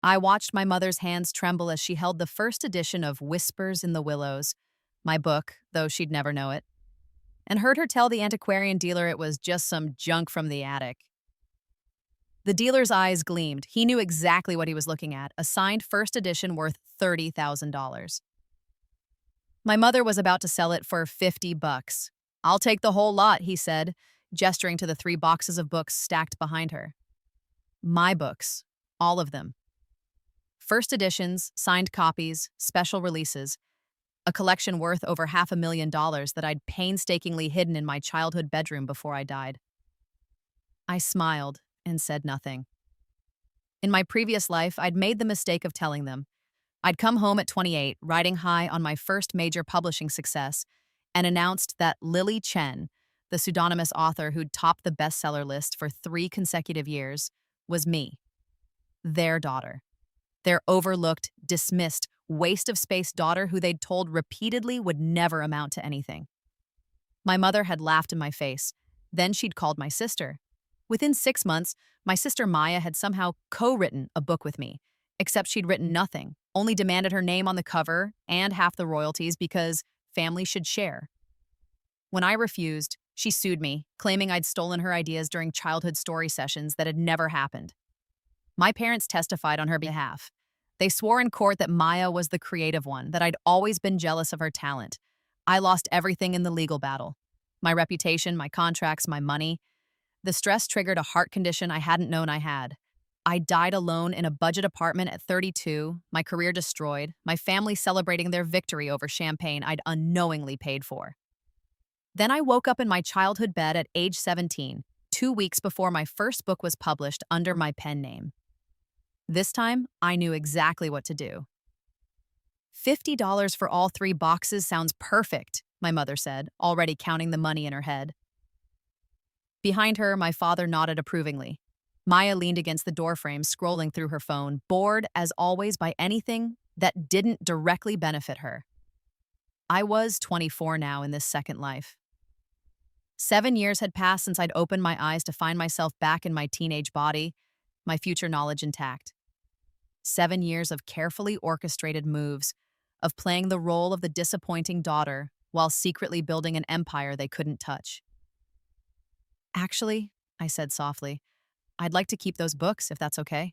I watched my mother's hands tremble as she held the first edition of Whispers in the Willows, my book, though she'd never know it, and heard her tell the antiquarian dealer it was just some junk from the attic. The dealer's eyes gleamed. He knew exactly what he was looking at, a signed first edition worth $30,000. My mother was about to sell it for 50 bucks. "I'll take the whole lot," he said, gesturing to the 3 boxes of books stacked behind her. My books, all of them. First editions, signed copies, special releases, a collection worth over $500,000 that I'd painstakingly hidden in my childhood bedroom before I died. I smiled and said nothing. In my previous life, I'd made the mistake of telling them. I'd come home at 28, riding high on my first major publishing success, and announced that Lily Chen, the pseudonymous author who'd topped the bestseller list for 3 consecutive years, was me, their daughter. Their overlooked, dismissed, waste of space daughter who they'd told repeatedly would never amount to anything. My mother had laughed in my face. Then she'd called my sister. Within 6 months, my sister Maya had somehow co-written a book with me, except she'd written nothing, only demanded her name on the cover and half the royalties because family should share. When I refused, she sued me, claiming I'd stolen her ideas during childhood story sessions that had never happened. My parents testified on her behalf. They swore in court that Maya was the creative one, that I'd always been jealous of her talent. I lost everything in the legal battle. My reputation, my contracts, my money. The stress triggered a heart condition I hadn't known I had. I died alone in a budget apartment at 32, my career destroyed, my family celebrating their victory over champagne I'd unknowingly paid for. Then I woke up in my childhood bed at age 17, 2 weeks before my first book was published under my pen name. This time, I knew exactly what to do. $50 for all 3 boxes sounds perfect, my mother said, already counting the money in her head. Behind her, my father nodded approvingly. Maya leaned against the doorframe, scrolling through her phone, bored, as always, by anything that didn't directly benefit her. I was 24 now in this second life. 7 years had passed since I'd opened my eyes to find myself back in my teenage body, my future knowledge intact. 7 years of carefully orchestrated moves, of playing the role of the disappointing daughter while secretly building an empire they couldn't touch. "Actually," I said softly, "I'd like to keep those books, if that's okay."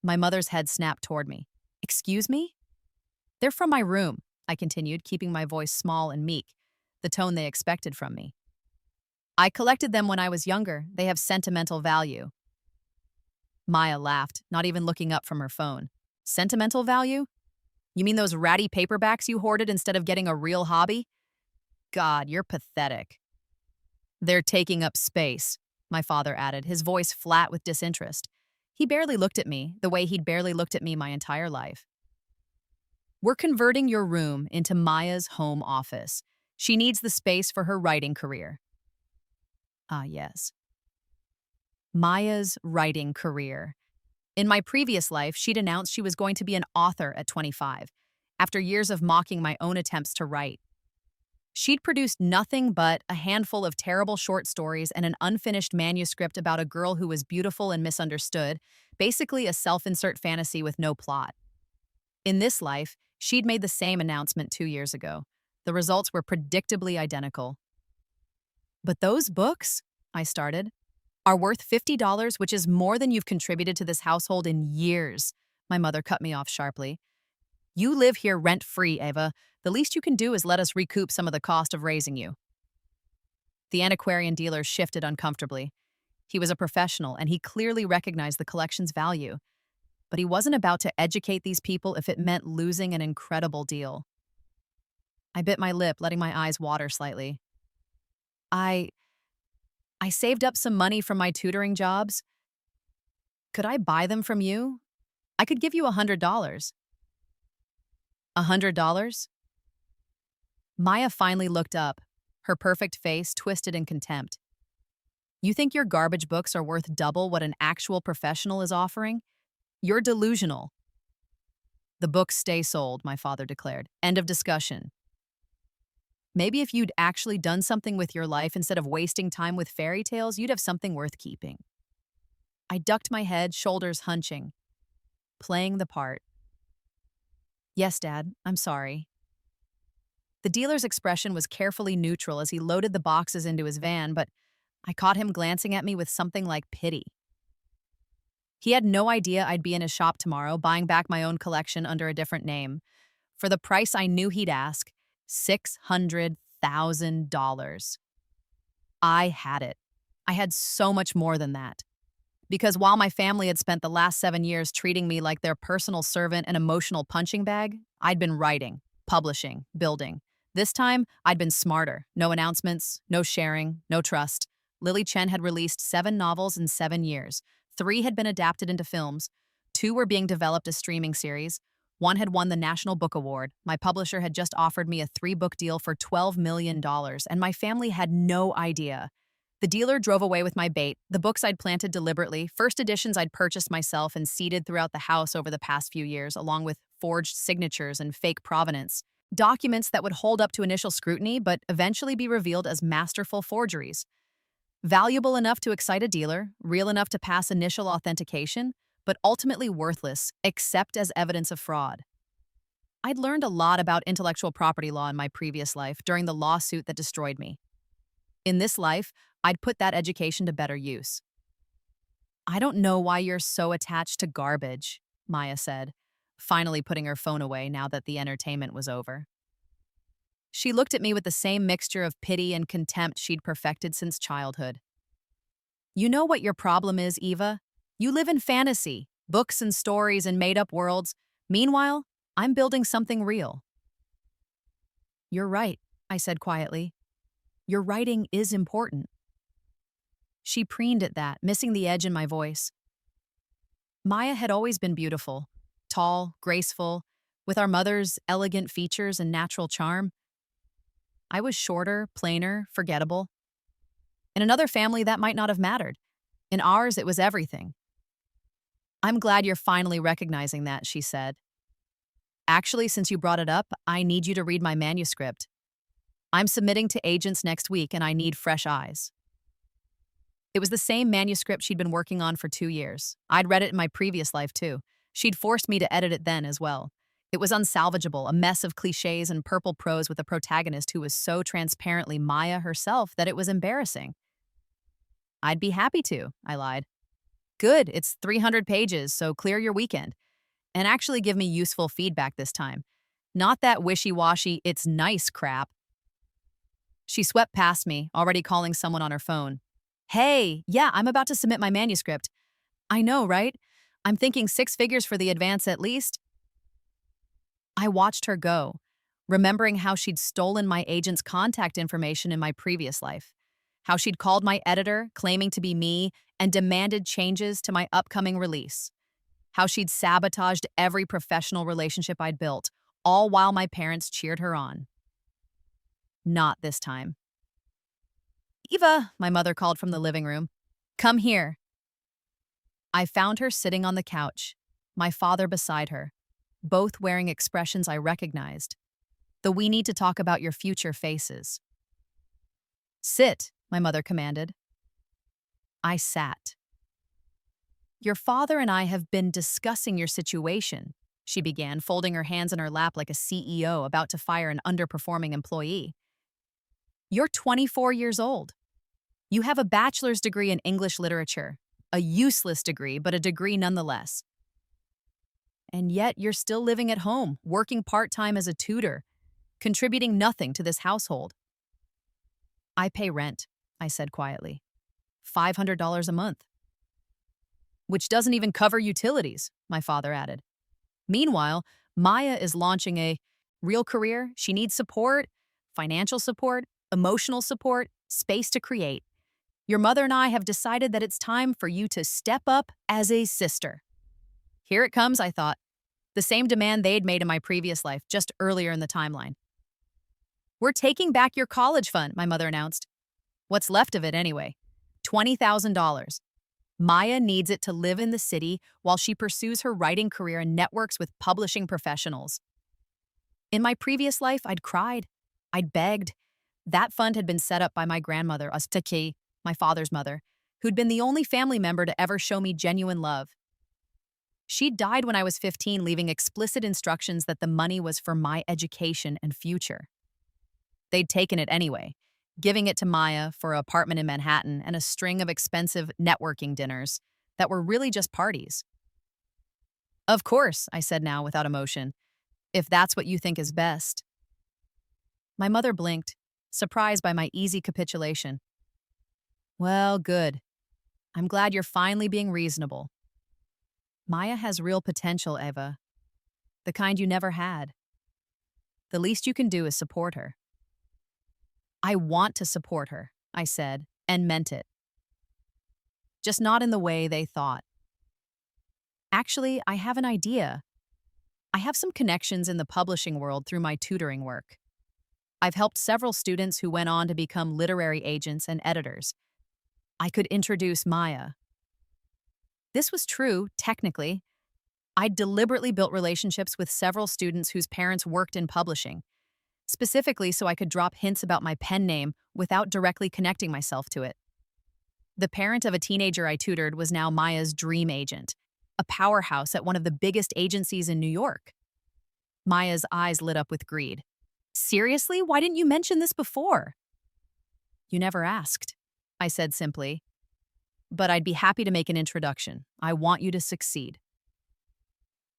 My mother's head snapped toward me. "Excuse me?" "They're from my room," I continued, keeping my voice small and meek, the tone they expected from me. "I collected them when I was younger. They have sentimental value." Maya laughed, not even looking up from her phone. "Sentimental value? You mean those ratty paperbacks you hoarded instead of getting a real hobby? God, you're pathetic." "They're taking up space," my father added, his voice flat with disinterest. He barely looked at me, the way he'd barely looked at me my entire life. "We're converting your room into Maya's home office. She needs the space for her writing career." Ah, yes. Maya's writing career. In my previous life, she'd announced she was going to be an author at 25, after years of mocking my own attempts to write. She'd produced nothing but a handful of terrible short stories and an unfinished manuscript about a girl who was beautiful and misunderstood, basically a self-insert fantasy with no plot. In this life, she'd made the same announcement 2 years ago. The results were predictably identical. "But those books," I started, "are worth $50, which is more than you've contributed to this household in years." My mother cut me off sharply. "You live here rent-free, Ava. The least you can do is let us recoup some of the cost of raising you." The antiquarian dealer shifted uncomfortably. He was a professional, and he clearly recognized the collection's value. But he wasn't about to educate these people if it meant losing an incredible deal. I bit my lip, letting my eyes water slightly. I saved up some money from my tutoring jobs. Could I buy them from you? I could give you $100. $100? Maya finally looked up, her perfect face twisted in contempt. "You think your garbage books are worth double what an actual professional is offering? You're delusional." "The books stay sold," my father declared. "End of discussion." Maybe if you'd actually done something with your life instead of wasting time with fairy tales, you'd have something worth keeping. I ducked my head, shoulders hunching. playing the part. Yes, Dad, I'm sorry. The dealer's expression was carefully neutral as he loaded the boxes into his van, but I caught him glancing at me with something like pity. He had no idea I'd be in his shop tomorrow, buying back my own collection under a different name. For the price I knew he'd ask, $600,000. I had it. I had so much more than that. Because while my family had spent the last 7 years treating me like their personal servant and emotional punching bag, I'd been writing, publishing, building. This time, I'd been smarter. No announcements, no sharing, no trust. Lily Chen had released 7 novels in 7 years. 3 had been adapted into films. 2 were being developed as streaming series. 1 had won the National Book Award. My publisher had just offered me a 3-book deal for $12 million, and my family had no idea. The dealer drove away with my bait, the books I'd planted deliberately, first editions I'd purchased myself and seeded throughout the house over the past few years, along with forged signatures and fake provenance. Documents that would hold up to initial scrutiny but eventually be revealed as masterful forgeries. Valuable enough to excite a dealer, real enough to pass initial authentication, but ultimately worthless, except as evidence of fraud. I'd learned a lot about intellectual property law in my previous life during the lawsuit that destroyed me. In this life, I'd put that education to better use. I don't know why you're so attached to garbage, Maya said, finally putting her phone away now that the entertainment was over. She looked at me with the same mixture of pity and contempt she'd perfected since childhood. You know what your problem is, Eva? You live in fantasy, books and stories and made-up worlds. Meanwhile, I'm building something real. You're right, I said quietly. Your writing is important. She preened at that, missing the edge in my voice. Maya had always been beautiful, tall, graceful, with our mother's elegant features and natural charm. I was shorter, plainer, forgettable. In another family, that might not have mattered. In ours, it was everything. I'm glad you're finally recognizing that, she said. Actually, since you brought it up, I need you to read my manuscript. I'm submitting to agents next week and I need fresh eyes. It was the same manuscript she'd been working on for 2 years. I'd read it in my previous life, too. She'd forced me to edit it then as well. It was unsalvageable, a mess of cliches and purple prose with a protagonist who was so transparently Maya herself that it was embarrassing. I'd be happy to, I lied. Good, it's 300 pages, so clear your weekend. And actually give me useful feedback this time. Not that wishy-washy, it's nice crap. She swept past me, already calling someone on her phone. Hey, yeah, I'm about to submit my manuscript. I know, right? I'm thinking 6 figures for the advance at least. I watched her go, remembering how she'd stolen my agent's contact information in my previous life, how she'd called my editor, claiming to be me, and demanded changes to my upcoming release, how she'd sabotaged every professional relationship I'd built, all while my parents cheered her on. Not this time. Eva, my mother called from the living room. Come here. I found her sitting on the couch, my father beside her, both wearing expressions I recognized. The "we need to talk about your future" faces. Sit, my mother commanded. I sat. Your father and I have been discussing your situation, she began, folding her hands in her lap like a CEO about to fire an underperforming employee. You're 24 years old. You have a bachelor's degree in English literature, a useless degree, but a degree nonetheless. And yet you're still living at home, working part-time as a tutor, contributing nothing to this household. I pay rent, I said quietly. $500 a month. Which doesn't even cover utilities, my father added. Meanwhile, Maya is launching a real career. She needs support, financial support, emotional support, space to create. Your mother and I have decided that it's time for you to step up as a sister. Here it comes, I thought. The same demand they'd made in my previous life, just earlier in the timeline. We're taking back your college fund, my mother announced. What's left of it, anyway. $20,000. Maya needs it to live in the city while she pursues her writing career and networks with publishing professionals. In my previous life, I'd cried. I'd begged. That fund had been set up by my grandmother, Astaki, my father's mother, who'd been the only family member to ever show me genuine love. She died when I was 15, leaving explicit instructions that the money was for my education and future. They'd taken it anyway, giving it to Maya for an apartment in Manhattan and a string of expensive networking dinners that were really just parties. Of course, I said now without emotion, if that's what you think is best. My mother blinked, surprised by my easy capitulation. Well, good. I'm glad you're finally being reasonable. Maya has real potential, Eva. The kind you never had. The least you can do is support her. I want to support her, I said, and meant it. Just not in the way they thought. Actually, I have an idea. I have some connections in the publishing world through my tutoring work. I've helped several students who went on to become literary agents and editors. I could introduce Maya. This was true, technically. I'd deliberately built relationships with several students whose parents worked in publishing, specifically so I could drop hints about my pen name without directly connecting myself to it. The parent of a teenager I tutored was now Maya's dream agent, a powerhouse at one of the biggest agencies in New York. Maya's eyes lit up with greed. Seriously? Why didn't you mention this before? You never asked, I said simply. But I'd be happy to make an introduction. I want you to succeed.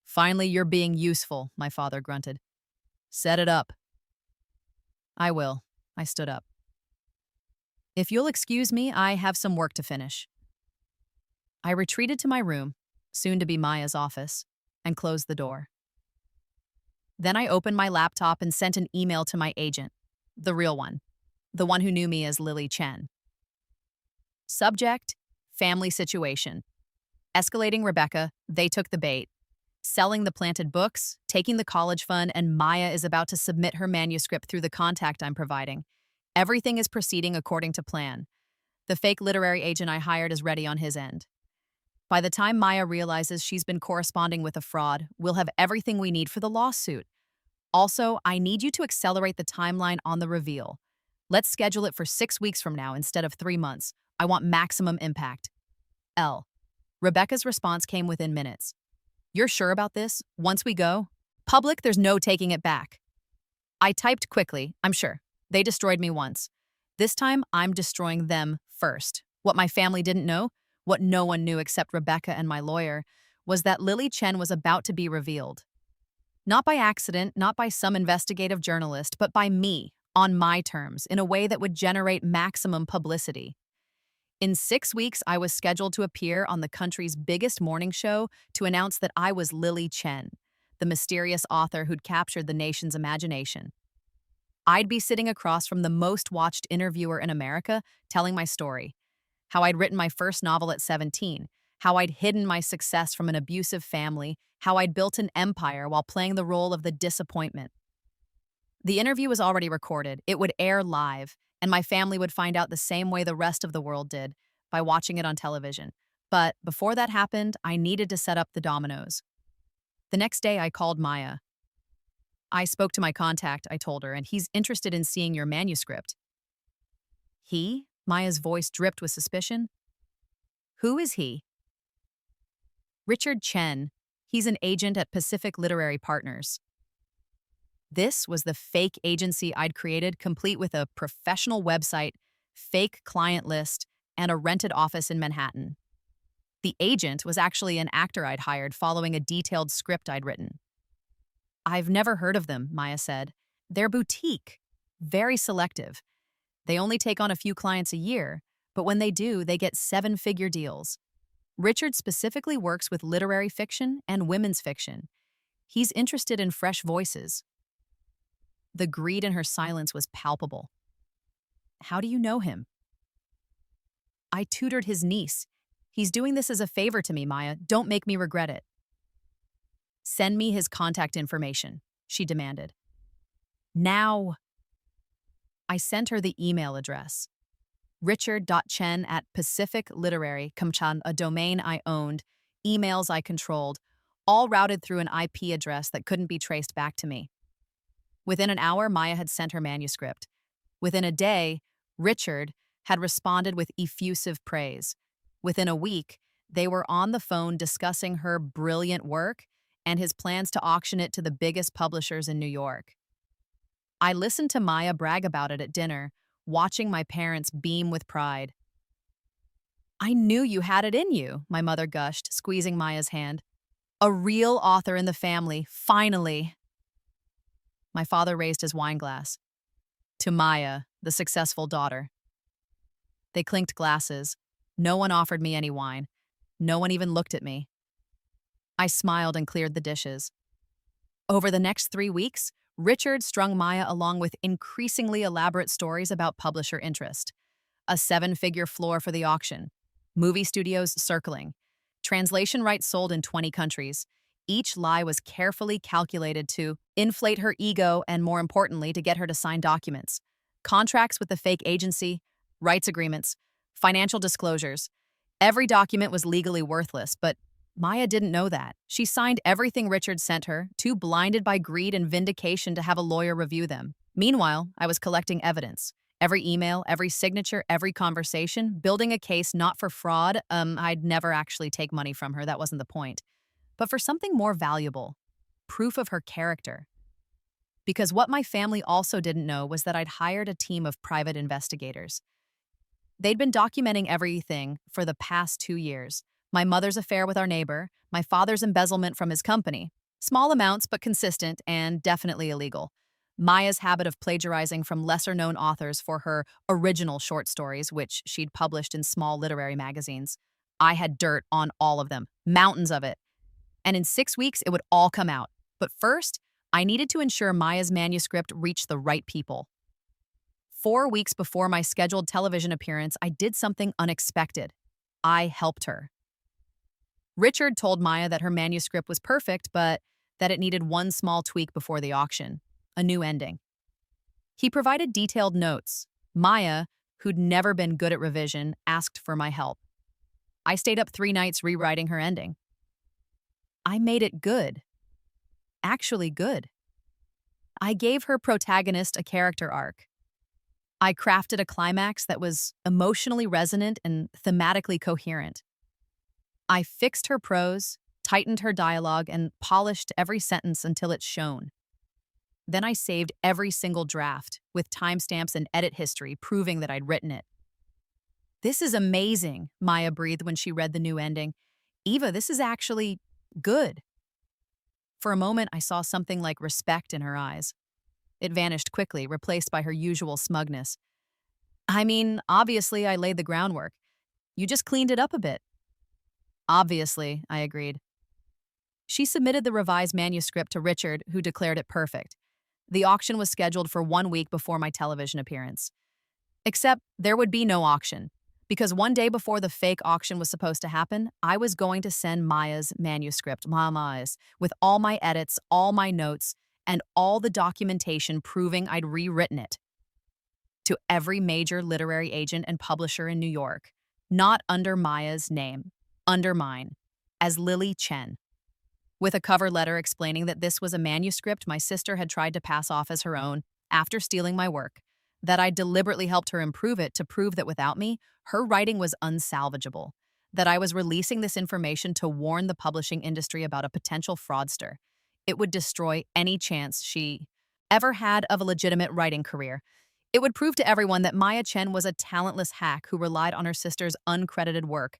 Finally, you're being useful, my father grunted. Set it up. I will. I stood up. If you'll excuse me, I have some work to finish. I retreated to my room, soon to be Maya's office, and closed the door. Then I opened my laptop and sent an email to my agent, the real one, the one who knew me as Lily Chen. Subject, family situation. Escalating Rebecca, they took the bait. Selling the planted books, taking the college fund, and Maya is about to submit her manuscript through the contact I'm providing. Everything is proceeding according to plan. The fake literary agent I hired is ready on his end. By the time Maya realizes she's been corresponding with a fraud, we'll have everything we need for the lawsuit. Also, I need you to accelerate the timeline on the reveal. Let's schedule it for 6 weeks from now instead of 3 months. I want maximum impact. L. Rebecca's response came within minutes. You're sure about this? Once we go? Public, there's no taking it back. I typed quickly, I'm sure. They destroyed me once. This time, I'm destroying them first. What my family didn't know, what no one knew except Rebecca and my lawyer, was that Lily Chen was about to be revealed. Not by accident, not by some investigative journalist, but by me, on my terms, in a way that would generate maximum publicity. In 6 weeks, I was scheduled to appear on the country's biggest morning show to announce that I was Lily Chen, the mysterious author who'd captured the nation's imagination. I'd be sitting across from the most watched interviewer in America, telling my story. How I'd written my first novel at 17, how I'd hidden my success from an abusive family, how I'd built an empire while playing the role of the disappointment. The interview was already recorded. It would air live, and my family would find out the same way the rest of the world did, by watching it on television. But before that happened, I needed to set up the dominoes. The next day, I called Maya. I spoke to my contact, I told her, and he's interested in seeing your manuscript. He? Maya's voice dripped with suspicion. Who is he? Richard Chen. He's an agent at Pacific Literary Partners. This was the fake agency I'd created, complete with a professional website, fake client list, and a rented office in Manhattan. The agent was actually an actor I'd hired following a detailed script I'd written. I've never heard of them, Maya said. They're boutique, very selective. They only take on a few clients a year, but when they do, they get 7-figure deals. Richard specifically works with literary fiction and women's fiction. He's interested in fresh voices. The greed in her silence was palpable. How do you know him? I tutored his niece. He's doing this as a favor to me, Maya. Don't make me regret it. Send me his contact information, she demanded. Now. I sent her the email address. Richard.Chen@Pacific Literary, a domain I owned, emails I controlled, all routed through an IP address that couldn't be traced back to me. Within an hour, Maya had sent her manuscript. Within a day, Richard had responded with effusive praise. Within a week, They were on the phone discussing her brilliant work and his plans to auction it to the biggest publishers in New York. I listened to Maya brag about it at dinner, watching my parents beam with pride. I knew you had it in you, my mother gushed, squeezing Maya's hand. A real author in the family, finally. My father raised his wine glass. To Maya, the successful daughter. They clinked glasses. No one offered me any wine. No one even looked at me. I smiled and cleared the dishes. Over the next 3 weeks, Richard strung Maya along with increasingly elaborate stories about publisher interest. A 7-figure floor for the auction. Movie studios circling. Translation rights sold in 20 countries. Each lie was carefully calculated to inflate her ego and, more importantly, to get her to sign documents. Contracts with the fake agency, rights agreements, financial disclosures. Every document was legally worthless, but Maya didn't know that. She signed everything Richard sent her, too blinded by greed and vindication to have a lawyer review them. Meanwhile, I was collecting evidence. Every email, every signature, every conversation, building a case not for fraud. I'd never actually take money from her, that wasn't the point. But for something more valuable, proof of her character. Because what my family also didn't know was that I'd hired a team of private investigators. They'd been documenting everything for the past 2 years. My mother's affair with our neighbor, my father's embezzlement from his company. Small amounts, but consistent and definitely illegal. Maya's habit of plagiarizing from lesser-known authors for her original short stories, which she'd published in small literary magazines. I had dirt on all of them, mountains of it. And in 6 weeks, it would all come out. But first, I needed to ensure Maya's manuscript reached the right people. 4 weeks before my scheduled television appearance, I did something unexpected. I helped her. Richard told Maya that her manuscript was perfect, but that it needed one small tweak before the auction, a new ending. He provided detailed notes. Maya, who'd never been good at revision, asked for my help. I stayed up 3 nights rewriting her ending. I made it good. Actually good. I gave her protagonist a character arc. I crafted a climax that was emotionally resonant and thematically coherent. I fixed her prose, tightened her dialogue, and polished every sentence until it shone. Then I saved every single draft, with timestamps and edit history proving that I'd written it. This is amazing, Maya breathed when she read the new ending. Eva, this is actually good. For a moment, I saw something like respect in her eyes. It vanished quickly, replaced by her usual smugness. I mean, obviously, I laid the groundwork. You just cleaned it up a bit. Obviously, I agreed. She submitted the revised manuscript to Richard, who declared it perfect. The auction was scheduled for 1 week before my television appearance. Except there would be no auction, because 1 day before the fake auction was supposed to happen, I was going to send Maya's manuscript, Maya's, with all my edits, all my notes, and all the documentation proving I'd rewritten it, to every major literary agent and publisher in New York, not under Maya's name, under mine, as Lily Chen. With a cover letter explaining that this was a manuscript my sister had tried to pass off as her own after stealing my work, that I deliberately helped her improve it to prove that without me, her writing was unsalvageable, that I was releasing this information to warn the publishing industry about a potential fraudster. It would destroy any chance she ever had of a legitimate writing career. It would prove to everyone that Maya Chen was a talentless hack who relied on her sister's uncredited work.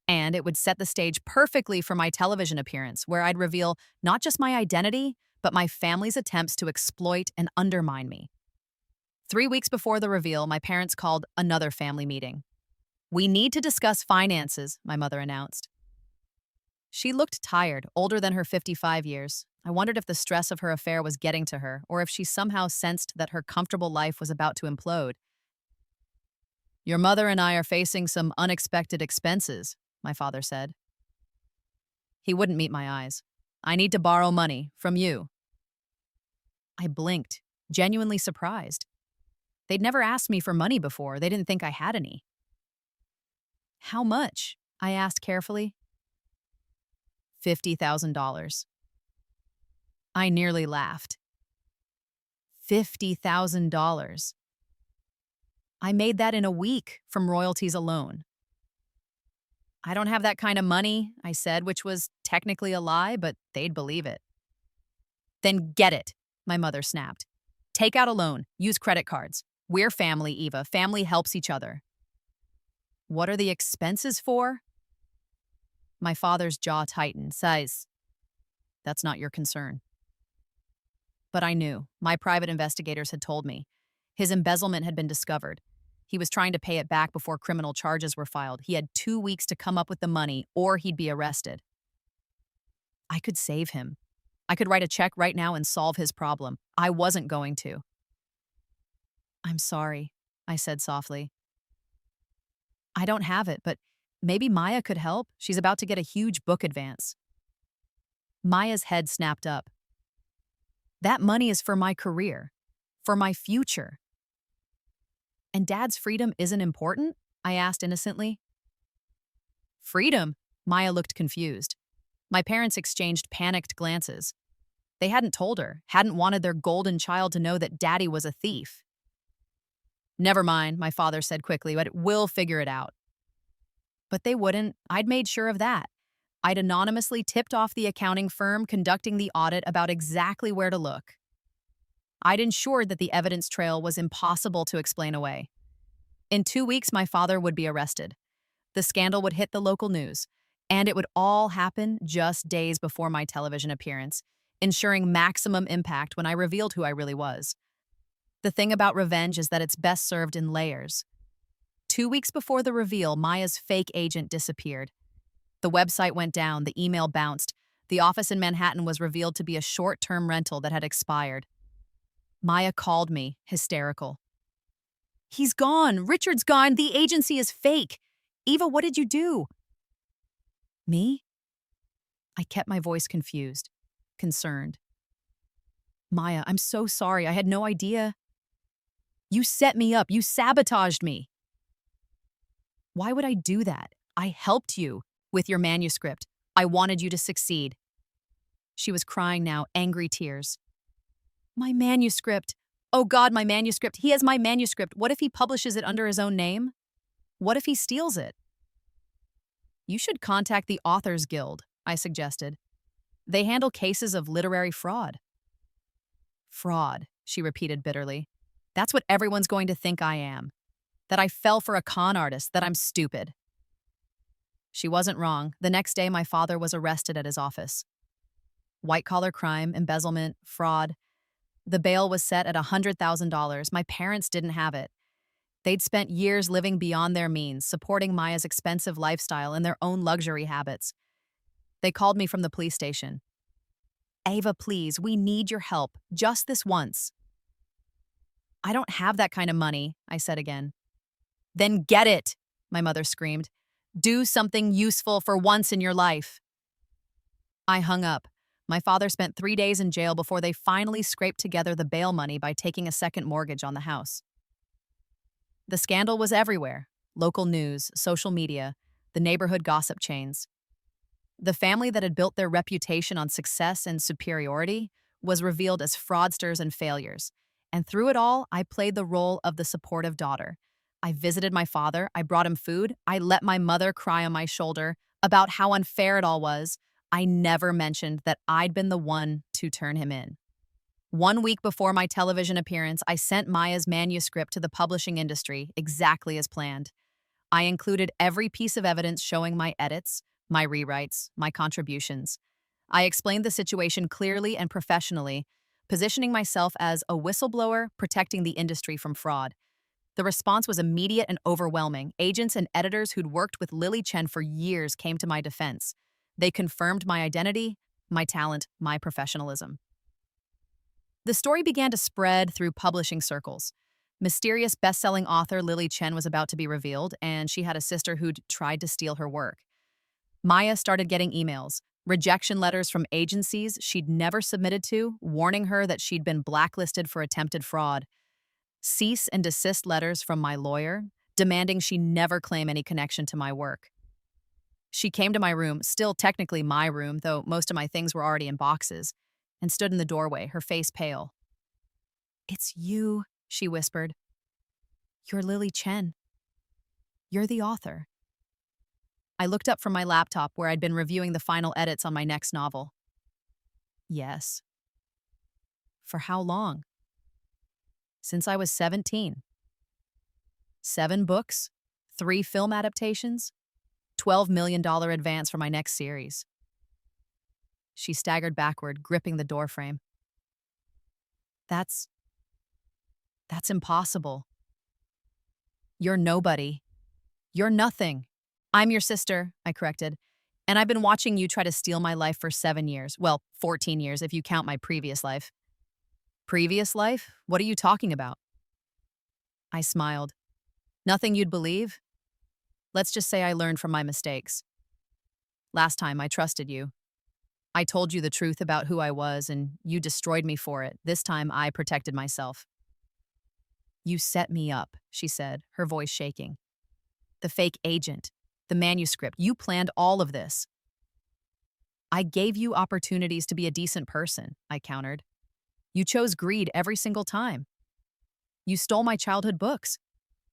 And it would set the stage perfectly for my television appearance, where I'd reveal not just my identity, but my family's attempts to exploit and undermine me. 3 weeks before the reveal, my parents called another family meeting. We need to discuss finances, my mother announced. She looked tired, older than her 55 years. I wondered if the stress of her affair was getting to her, or if she somehow sensed that her comfortable life was about to implode. Your mother and I are facing some unexpected expenses, my father said. He wouldn't meet my eyes. I need to borrow money from you. I blinked, genuinely surprised. They'd never asked me for money before. They didn't think I had any. How much? I asked carefully. $50,000. I nearly laughed. $50,000. I made that in a week from royalties alone. I don't have that kind of money, I said, which was technically a lie, but they'd believe it. Then get it, my mother snapped. Take out a loan, use credit cards. We're family, Eva. Family helps each other. What are the expenses for? My father's jaw tightened. Sighs. That's not your concern. But I knew. My private investigators had told me. His embezzlement had been discovered. He was trying to pay it back before criminal charges were filed. He had 2 weeks to come up with the money, or he'd be arrested. I could save him. I could write a check right now and solve his problem. I wasn't going to. I'm sorry, I said softly. I don't have it, but maybe Maya could help. She's about to get a huge book advance. Maya's head snapped up. That money is for my career, for my future. And Dad's freedom isn't important? I asked innocently. Freedom? Maya looked confused. My parents exchanged panicked glances. They hadn't told her, hadn't wanted their golden child to know that Daddy was a thief. Never mind, my father said quickly, but we'll figure it out. But they wouldn't. I'd made sure of that. I'd anonymously tipped off the accounting firm conducting the audit about exactly where to look. I'd ensured that the evidence trail was impossible to explain away. In 2 weeks, my father would be arrested. The scandal would hit the local news, and it would all happen just days before my television appearance, ensuring maximum impact when I revealed who I really was. The thing about revenge is that it's best served in layers. 2 weeks before the reveal, Maya's fake agent disappeared. The website went down, the email bounced. The office in Manhattan was revealed to be a short-term rental that had expired. Maya called me, hysterical. He's gone. Richard's gone. The agency is fake. Eva, what did you do? Me? I kept my voice confused, concerned. Maya, I'm so sorry. I had no idea. You set me up. You sabotaged me. Why would I do that? I helped you with your manuscript. I wanted you to succeed. She was crying now, angry tears. My manuscript. Oh God, my manuscript. He has my manuscript. What if he publishes it under his own name? What if he steals it? You should contact the Authors Guild, I suggested. They handle cases of literary fraud. Fraud, she repeated bitterly. That's what everyone's going to think I am. That I fell for a con artist, that I'm stupid. She wasn't wrong. The next day, my father was arrested at his office. White-collar crime, embezzlement, fraud. The bail was set at $100,000. My parents didn't have it. They'd spent years living beyond their means, supporting Maya's expensive lifestyle and their own luxury habits. They called me from the police station. Ava, please, we need your help, just this once. I don't have that kind of money, I said again. Then get it, my mother screamed. Do something useful for once in your life. I hung up. My father spent 3 days in jail before they finally scraped together the bail money by taking a second mortgage on the house. The scandal was everywhere. Local news, social media, the neighborhood gossip chains. The family that had built their reputation on success and superiority was revealed as fraudsters and failures. And through it all, I played the role of the supportive daughter. I visited my father, I brought him food, I let my mother cry on my shoulder about how unfair it all was. I never mentioned that I'd been the one to turn him in. 1 week before my television appearance, I sent Maya's manuscript to the publishing industry exactly as planned. I included every piece of evidence showing my edits, my rewrites, my contributions. I explained the situation clearly and professionally, positioning myself as a whistleblower protecting the industry from fraud. The response was immediate and overwhelming. Agents and editors who'd worked with Lily Chen for years came to my defense. They confirmed my identity, my talent, my professionalism. The story began to spread through publishing circles. Mysterious best-selling author Lily Chen was about to be revealed, and she had a sister who'd tried to steal her work. Maya started getting emails, rejection letters from agencies she'd never submitted to, warning her that she'd been blacklisted for attempted fraud. Cease and desist letters from my lawyer, demanding she never claim any connection to my work. She came to my room, still technically my room, though most of my things were already in boxes, and stood in the doorway, her face pale. It's you, she whispered. You're Lily Chen. You're the author. I looked up from my laptop where I'd been reviewing the final edits on my next novel. Yes. For how long? Since I was 17. 7 books, 3 film adaptations, $12 million advance for my next series. She staggered backward, gripping the doorframe. That's impossible. You're nobody. You're nothing. I'm your sister, I corrected. And I've been watching you try to steal my life for 7 years. Well, 14 years if you count my previous life. Previous life? What are you talking about? I smiled. Nothing you'd believe? Let's just say I learned from my mistakes. Last time I trusted you. I told you the truth about who I was and you destroyed me for it. This time I protected myself. You set me up, she said, her voice shaking. The fake agent, the manuscript, you planned all of this. I gave you opportunities to be a decent person, I countered. You chose greed every single time. You stole my childhood books.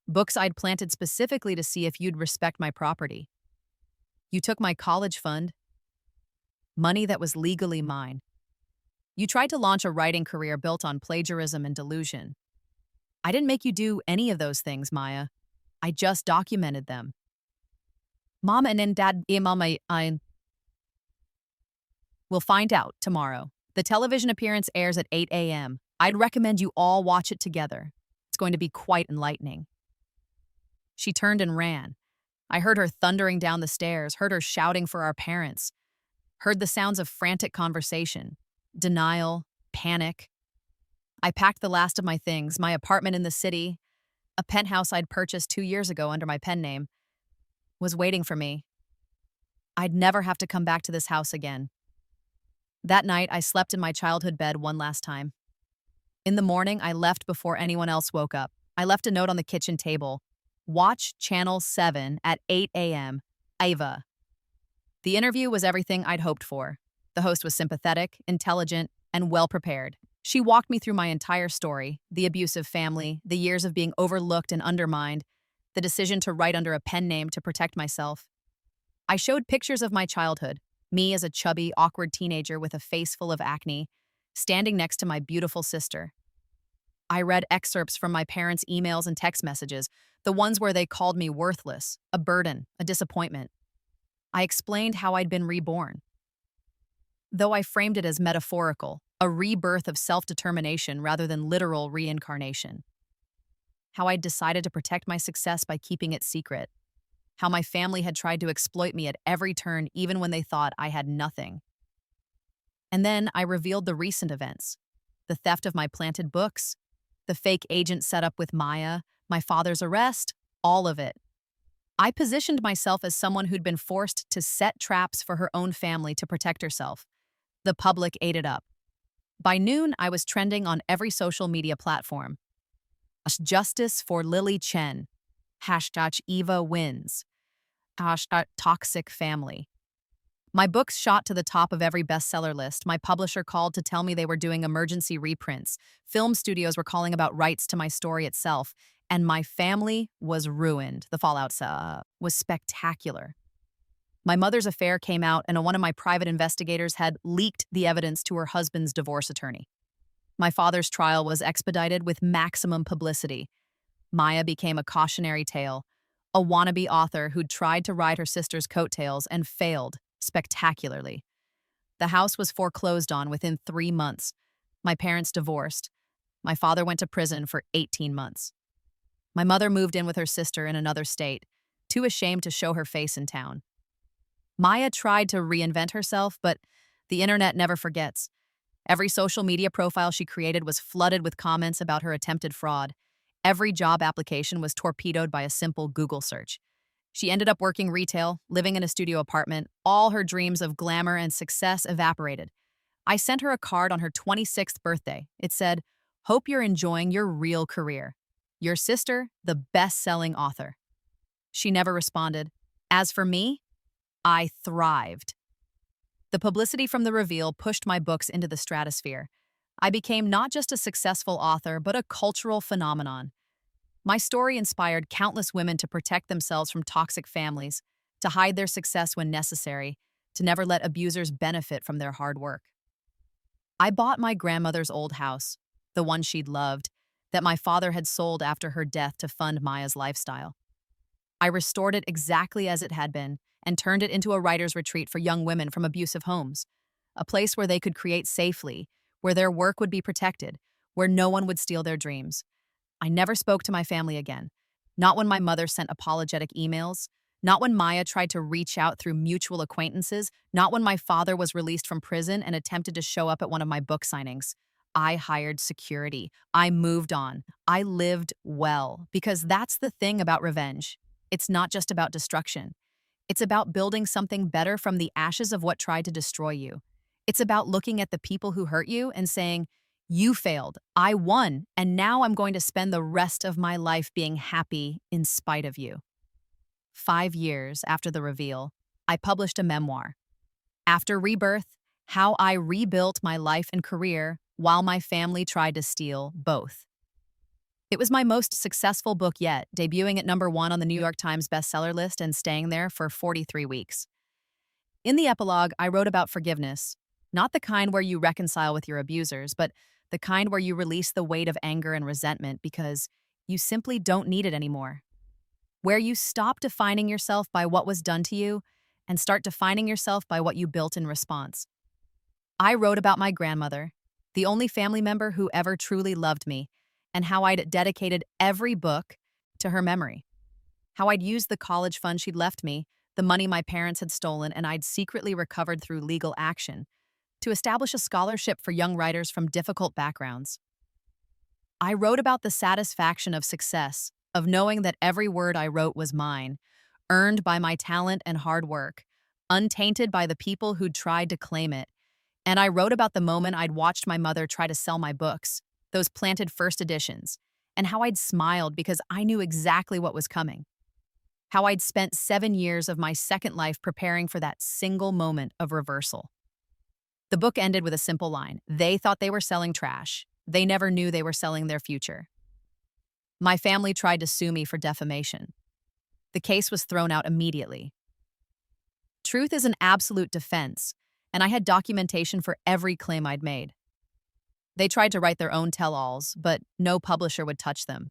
Books I'd planted specifically to see if you'd respect my property. You took my college fund. Money that was legally mine. You tried to launch a writing career built on plagiarism and delusion. I didn't make you do any of those things, Maya. I just documented them. Mom and then Dad, I will find out tomorrow. The television appearance airs at 8 a.m. I'd recommend you all watch it together. It's going to be quite enlightening. She turned and ran. I heard her thundering down the stairs, heard her shouting for our parents, heard the sounds of frantic conversation, denial, panic. I packed the last of my things, my apartment in the city, a penthouse I'd purchased 2 years ago under my pen name, was waiting for me. I'd never have to come back to this house again. That night, I slept in my childhood bed one last time. In the morning, I left before anyone else woke up. I left a note on the kitchen table. Watch Channel 7 at 8 a.m. Ava. The interview was everything I'd hoped for. The host was sympathetic, intelligent, and well-prepared. She walked me through my entire story, the abusive family, the years of being overlooked and undermined, the decision to write under a pen name to protect myself. I showed pictures of my childhood, me as a chubby, awkward teenager with a face full of acne, standing next to my beautiful sister. I read excerpts from my parents' emails and text messages, the ones where they called me worthless, a burden, a disappointment. I explained how I'd been reborn. Though I framed it as metaphorical, a rebirth of self-determination rather than literal reincarnation. How I'd decided to protect my success by keeping it secret. How my family had tried to exploit me at every turn even when they thought I had nothing. And then I revealed the recent events. The theft of my planted books, the fake agent set up with Maya, my father's arrest, all of it. I positioned myself as someone who'd been forced to set traps for her own family to protect herself. The public ate it up. By noon, I was trending on every social media platform. Justice for Lily Chen. Hashtag Eva wins. Hashtag toxic family. My books shot to the top of every bestseller list. My publisher called to tell me they were doing emergency reprints. Film studios were calling about rights to my story itself. And my family was ruined. The fallout was spectacular. My mother's affair came out, and one of my private investigators had leaked the evidence to her husband's divorce attorney. My father's trial was expedited with maximum publicity. Maya became a cautionary tale, a wannabe author who'd tried to ride her sister's coattails and failed spectacularly. The house was foreclosed on within 3 months. My parents divorced. My father went to prison for 18 months. My mother moved in with her sister in another state, too ashamed to show her face in town. Maya tried to reinvent herself, but the internet never forgets. Every social media profile she created was flooded with comments about her attempted fraud. Every job application was torpedoed by a simple Google search. She ended up working retail, living in a studio apartment. All her dreams of glamour and success evaporated. I sent her a card on her 26th birthday. It said, "Hope you're enjoying your real career. Your sister, the best-selling author." She never responded. As for me, I thrived. The publicity from the reveal pushed my books into the stratosphere. I became not just a successful author, but a cultural phenomenon. My story inspired countless women to protect themselves from toxic families, to hide their success when necessary, to never let abusers benefit from their hard work. I bought my grandmother's old house, the one she'd loved, that my father had sold after her death to fund Maya's lifestyle. I restored it exactly as it had been and turned it into a writer's retreat for young women from abusive homes, a place where they could create safely, where their work would be protected, where no one would steal their dreams. I never spoke to my family again, not when my mother sent apologetic emails, not when Maya tried to reach out through mutual acquaintances, not when my father was released from prison and attempted to show up at one of my book signings. I hired security. I moved on. I lived well, because that's the thing about revenge. It's not just about destruction. It's about building something better from the ashes of what tried to destroy you. It's about looking at the people who hurt you and saying, "You failed, I won, and now I'm going to spend the rest of my life being happy in spite of you." 5 years after the reveal, I published a memoir. After Rebirth, how I rebuilt my life and career while my family tried to steal both. It was my most successful book yet, debuting at #1 on the New York Times bestseller list and staying there for 43 weeks. In the epilogue, I wrote about forgiveness, not the kind where you reconcile with your abusers, but the kind where you release the weight of anger and resentment because you simply don't need it anymore. Where you stop defining yourself by what was done to you and start defining yourself by what you built in response. I wrote about my grandmother, the only family member who ever truly loved me, and how I'd dedicated every book to her memory. How I'd used the college fund she'd left me, the money my parents had stolen and I'd secretly recovered through legal action, to establish a scholarship for young writers from difficult backgrounds. I wrote about the satisfaction of success, of knowing that every word I wrote was mine, earned by my talent and hard work, untainted by the people who'd tried to claim it. And I wrote about the moment I'd watched my mother try to sell my books, those planted first editions, and how I'd smiled because I knew exactly what was coming. How I'd spent 7 years of my second life preparing for that single moment of reversal. The book ended with a simple line: they thought they were selling trash. They never knew they were selling their future. My family tried to sue me for defamation. The case was thrown out immediately. Truth is an absolute defense, and I had documentation for every claim I'd made. They tried to write their own tell-alls, but no publisher would touch them.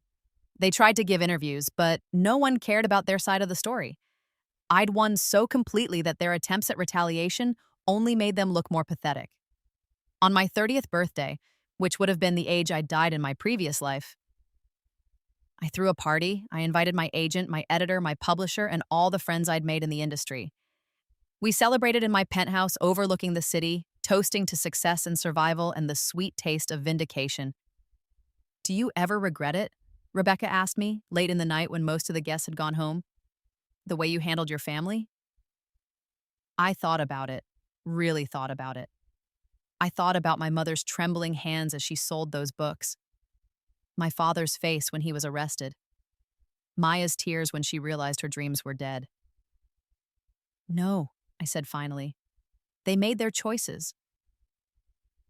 They tried to give interviews, but no one cared about their side of the story. I'd won so completely that their attempts at retaliation only made them look more pathetic. On my 30th birthday, which would have been the age I'd died in my previous life, I threw a party. I invited my agent, my editor, my publisher, and all the friends I'd made in the industry. We celebrated in my penthouse overlooking the city, toasting to success and survival and the sweet taste of vindication. "Do you ever regret it?" Rebecca asked me, late in the night when most of the guests had gone home. "The way you handled your family?" I thought about it, really thought about it. I thought about my mother's trembling hands as she sold those books, my father's face when he was arrested, Maya's tears when she realized her dreams were dead. "No," I said finally. "They made their choices.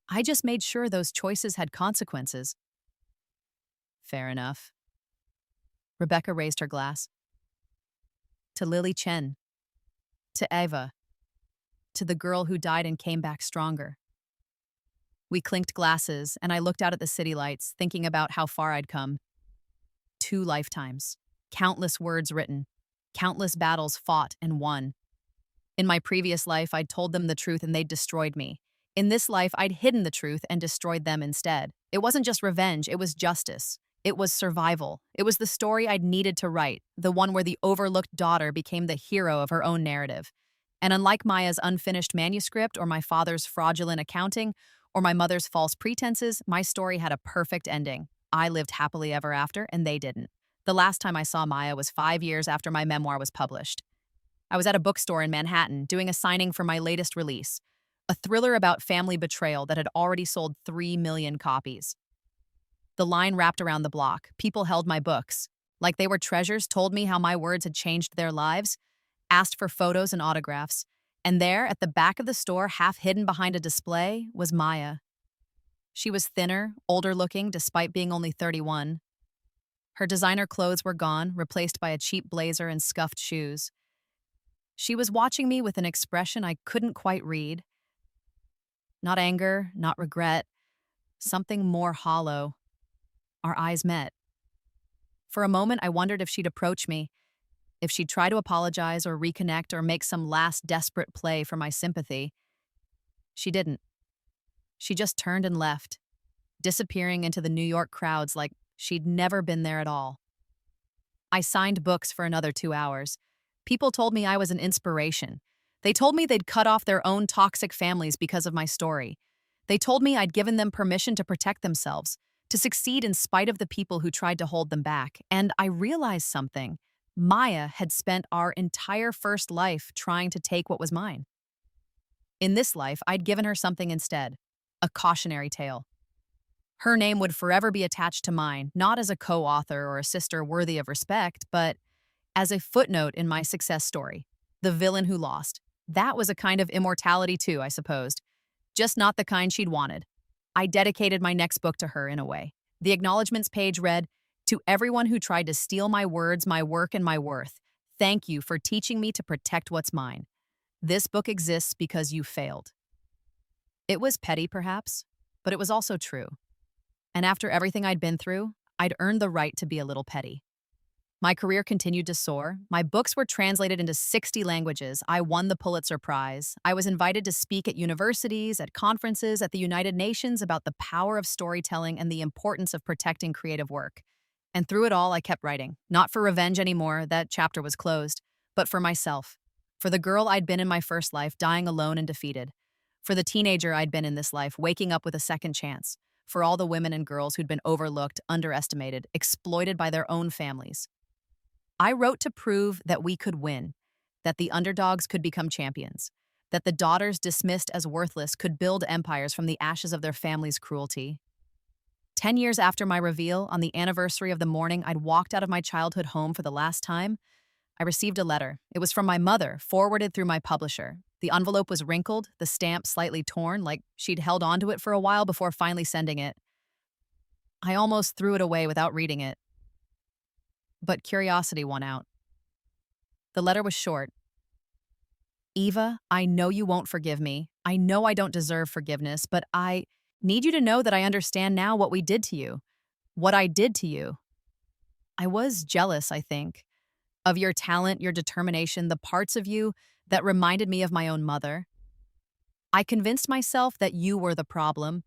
I just made sure those choices had consequences." "Fair enough." Rebecca raised her glass. "To Lily Chen. To Eva. To the girl who died and came back stronger." We clinked glasses, and I looked out at the city lights, thinking about how far I'd come. 2 lifetimes. Countless words written. Countless battles fought and won. In my previous life, I'd told them the truth and they'd destroyed me. In this life, I'd hidden the truth and destroyed them instead. It wasn't just revenge, it was justice. It was survival. It was the story I'd needed to write, the one where the overlooked daughter became the hero of her own narrative. And unlike Maya's unfinished manuscript or my father's fraudulent accounting or my mother's false pretenses, my story had a perfect ending. I lived happily ever after, and they didn't. The last time I saw Maya was 5 years after my memoir was published. I was at a bookstore in Manhattan doing a signing for my latest release, a thriller about family betrayal that had already sold 3 million copies. The line wrapped around the block. People held my books, like they were treasures, told me how my words had changed their lives, asked for photos and autographs. And there, at the back of the store, half hidden behind a display, was Maya. She was thinner, older-looking, despite being only 31. Her designer clothes were gone, replaced by a cheap blazer and scuffed shoes. She was watching me with an expression I couldn't quite read. Not anger, not regret, something more hollow. Our eyes met. For a moment, I wondered if she'd approach me, if she'd try to apologize or reconnect or make some last desperate play for my sympathy. She didn't. She just turned and left, disappearing into the New York crowds like she'd never been there at all. I signed books for another 2 hours. People told me I was an inspiration. They told me they'd cut off their own toxic families because of my story. They told me I'd given them permission to protect themselves, to succeed in spite of the people who tried to hold them back. And I realized something. Maya had spent our entire first life trying to take what was mine. In this life, I'd given her something instead, a cautionary tale. Her name would forever be attached to mine, not as a co-author or a sister worthy of respect, but as a footnote in my success story, the villain who lost. That was a kind of immortality too, I supposed, just not the kind she'd wanted. I dedicated my next book to her in a way. The acknowledgments page read, "To everyone who tried to steal my words, my work, and my worth, thank you for teaching me to protect what's mine. This book exists because you failed." It was petty, perhaps, but it was also true. And after everything I'd been through, I'd earned the right to be a little petty. My career continued to soar. My books were translated into 60 languages. I won the Pulitzer Prize. I was invited to speak at universities, at conferences, at the United Nations about the power of storytelling and the importance of protecting creative work. And through it all, I kept writing. Not for revenge anymore, that chapter was closed, but for myself. For the girl I'd been in my first life, dying alone and defeated. For the teenager I'd been in this life, waking up with a second chance. For all the women and girls who'd been overlooked, underestimated, exploited by their own families. I wrote to prove that we could win, that the underdogs could become champions, that the daughters dismissed as worthless could build empires from the ashes of their family's cruelty. 10 years after my reveal, on the anniversary of the morning I'd walked out of my childhood home for the last time, I received a letter. It was from my mother, forwarded through my publisher. The envelope was wrinkled, the stamp slightly torn, like she'd held onto it for a while before finally sending it. I almost threw it away without reading it. But curiosity won out. The letter was short. "Eva, I know you won't forgive me. I know I don't deserve forgiveness, but I need you to know that I understand now what we did to you. What I did to you. I was jealous, I think, of your talent, your determination, the parts of you that reminded me of my own mother. I convinced myself that you were the problem,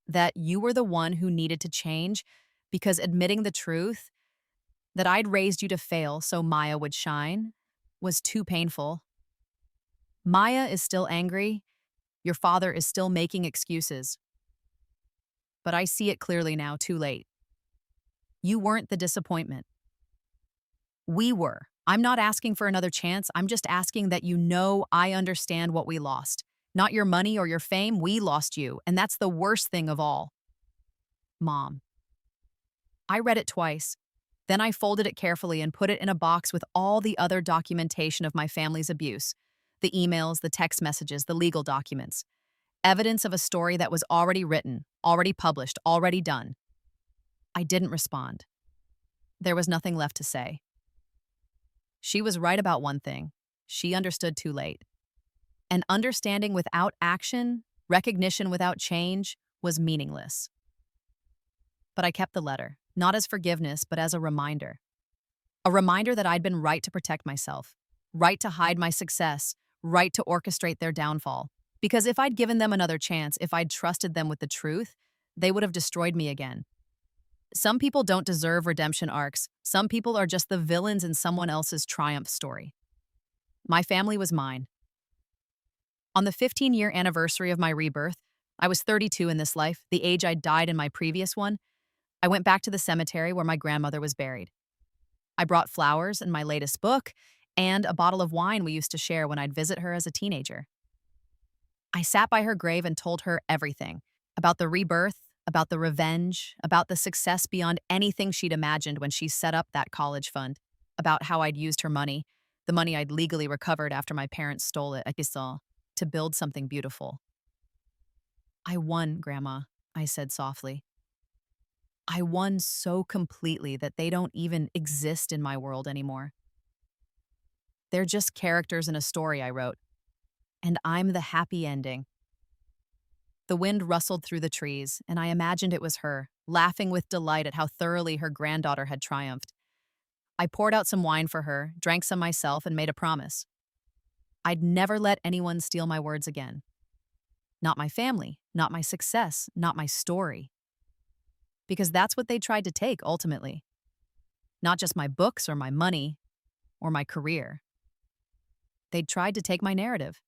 that you were the one who needed to change, because admitting the truth, that I'd raised you to fail so Maya would shine, was too painful. Maya is still angry. Your father is still making excuses. But I see it clearly now, too late. You weren't the disappointment. We were. I'm not asking for another chance. I'm just asking that you know I understand what we lost. Not your money or your fame, we lost you, and that's the worst thing of all. Mom." I read it twice. Then I folded it carefully and put it in a box with all the other documentation of my family's abuse. The emails, the text messages, the legal documents. Evidence of a story that was already written, already published, already done. I didn't respond. There was nothing left to say. She was right about one thing. She understood too late. And understanding without action, recognition without change, was meaningless. But I kept the letter, not as forgiveness, but as a reminder. A reminder that I'd been right to protect myself, right to hide my success, right to orchestrate their downfall. Because if I'd given them another chance, if I'd trusted them with the truth, they would have destroyed me again. Some people don't deserve redemption arcs. Some people are just the villains in someone else's triumph story. My family was mine. On the 15-year anniversary of my rebirth, I was 32 in this life, the age I'd died in my previous one. I went back to the cemetery where my grandmother was buried. I brought flowers and my latest book and a bottle of wine we used to share when I'd visit her as a teenager. I sat by her grave and told her everything about the rebirth, about the revenge, about the success beyond anything she'd imagined when she set up that college fund, about how I'd used her money, the money I'd legally recovered after my parents stole it, to build something beautiful. "I won, Grandma," I said softly. "I won so completely that they don't even exist in my world anymore." They're just characters in a story I wrote, and I'm the happy ending. The wind rustled through the trees, and I imagined it was her, laughing with delight at how thoroughly her granddaughter had triumphed. I poured out some wine for her, drank some myself, and made a promise. I'd never let anyone steal my words again. Not my family, not my success, not my story. Because that's what they tried to take, ultimately. Not just my books or my money or my career. They'd tried to take my narrative.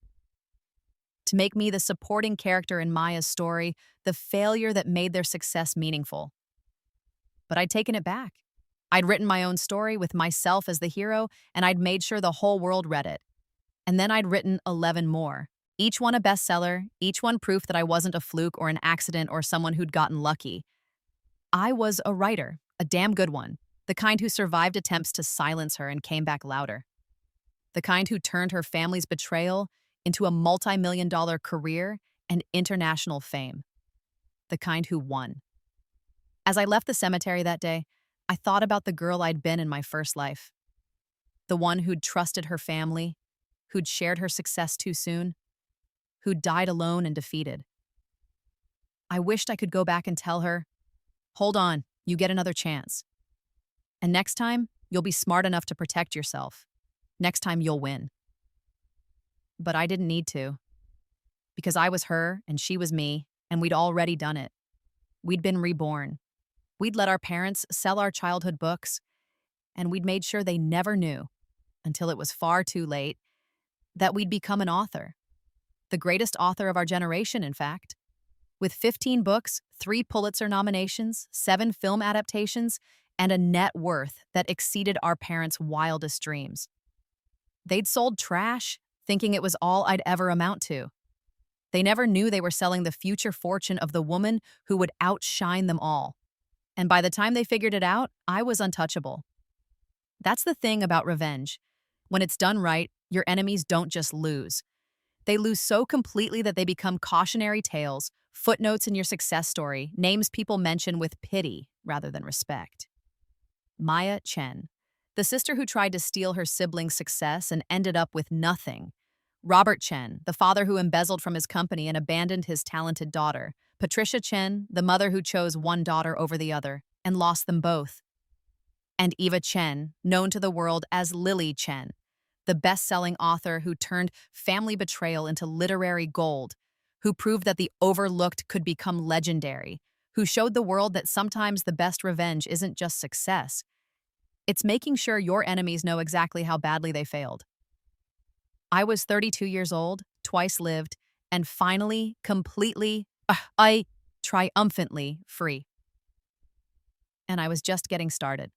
To make me the supporting character in Maya's story, the failure that made their success meaningful. But I'd taken it back. I'd written my own story with myself as the hero, and I'd made sure the whole world read it. And then I'd written 11 more, each one a bestseller, each one proof that I wasn't a fluke or an accident or someone who'd gotten lucky. I was a writer, a damn good one, the kind who survived attempts to silence her and came back louder. The kind who turned her family's betrayal into a multi-million-dollar career and international fame. The kind who won. As I left the cemetery that day, I thought about the girl I'd been in my first life. The one who'd trusted her family, who'd shared her success too soon, who'd died alone and defeated. I wished I could go back and tell her, hold on, you get another chance. And next time, you'll be smart enough to protect yourself. Next time, you'll win. But I didn't need to. Because I was her and she was me, and we'd already done it. We'd been reborn. We'd let our parents sell our childhood books, and we'd made sure they never knew, until it was far too late, that we'd become an author. The greatest author of our generation, in fact. With 15 books, 3 Pulitzer nominations, 7 film adaptations, and a net worth that exceeded our parents' wildest dreams. They'd sold trash, thinking it was all I'd ever amount to. They never knew they were selling the future fortune of the woman who would outshine them all. And by the time they figured it out, I was untouchable. That's the thing about revenge. When it's done right, your enemies don't just lose. They lose so completely that they become cautionary tales, footnotes in your success story, names people mention with pity rather than respect. Maya Chen, the sister who tried to steal her sibling's success and ended up with nothing. Robert Chen, the father who embezzled from his company and abandoned his talented daughter. Patricia Chen, the mother who chose one daughter over the other and lost them both. And Eva Chen, known to the world as Lily Chen, the best-selling author who turned family betrayal into literary gold, who proved that the overlooked could become legendary, who showed the world that sometimes the best revenge isn't just success. It's making sure your enemies know exactly how badly they failed. I was 32 years old, twice lived, and finally, completely, triumphantly free. And I was just getting started.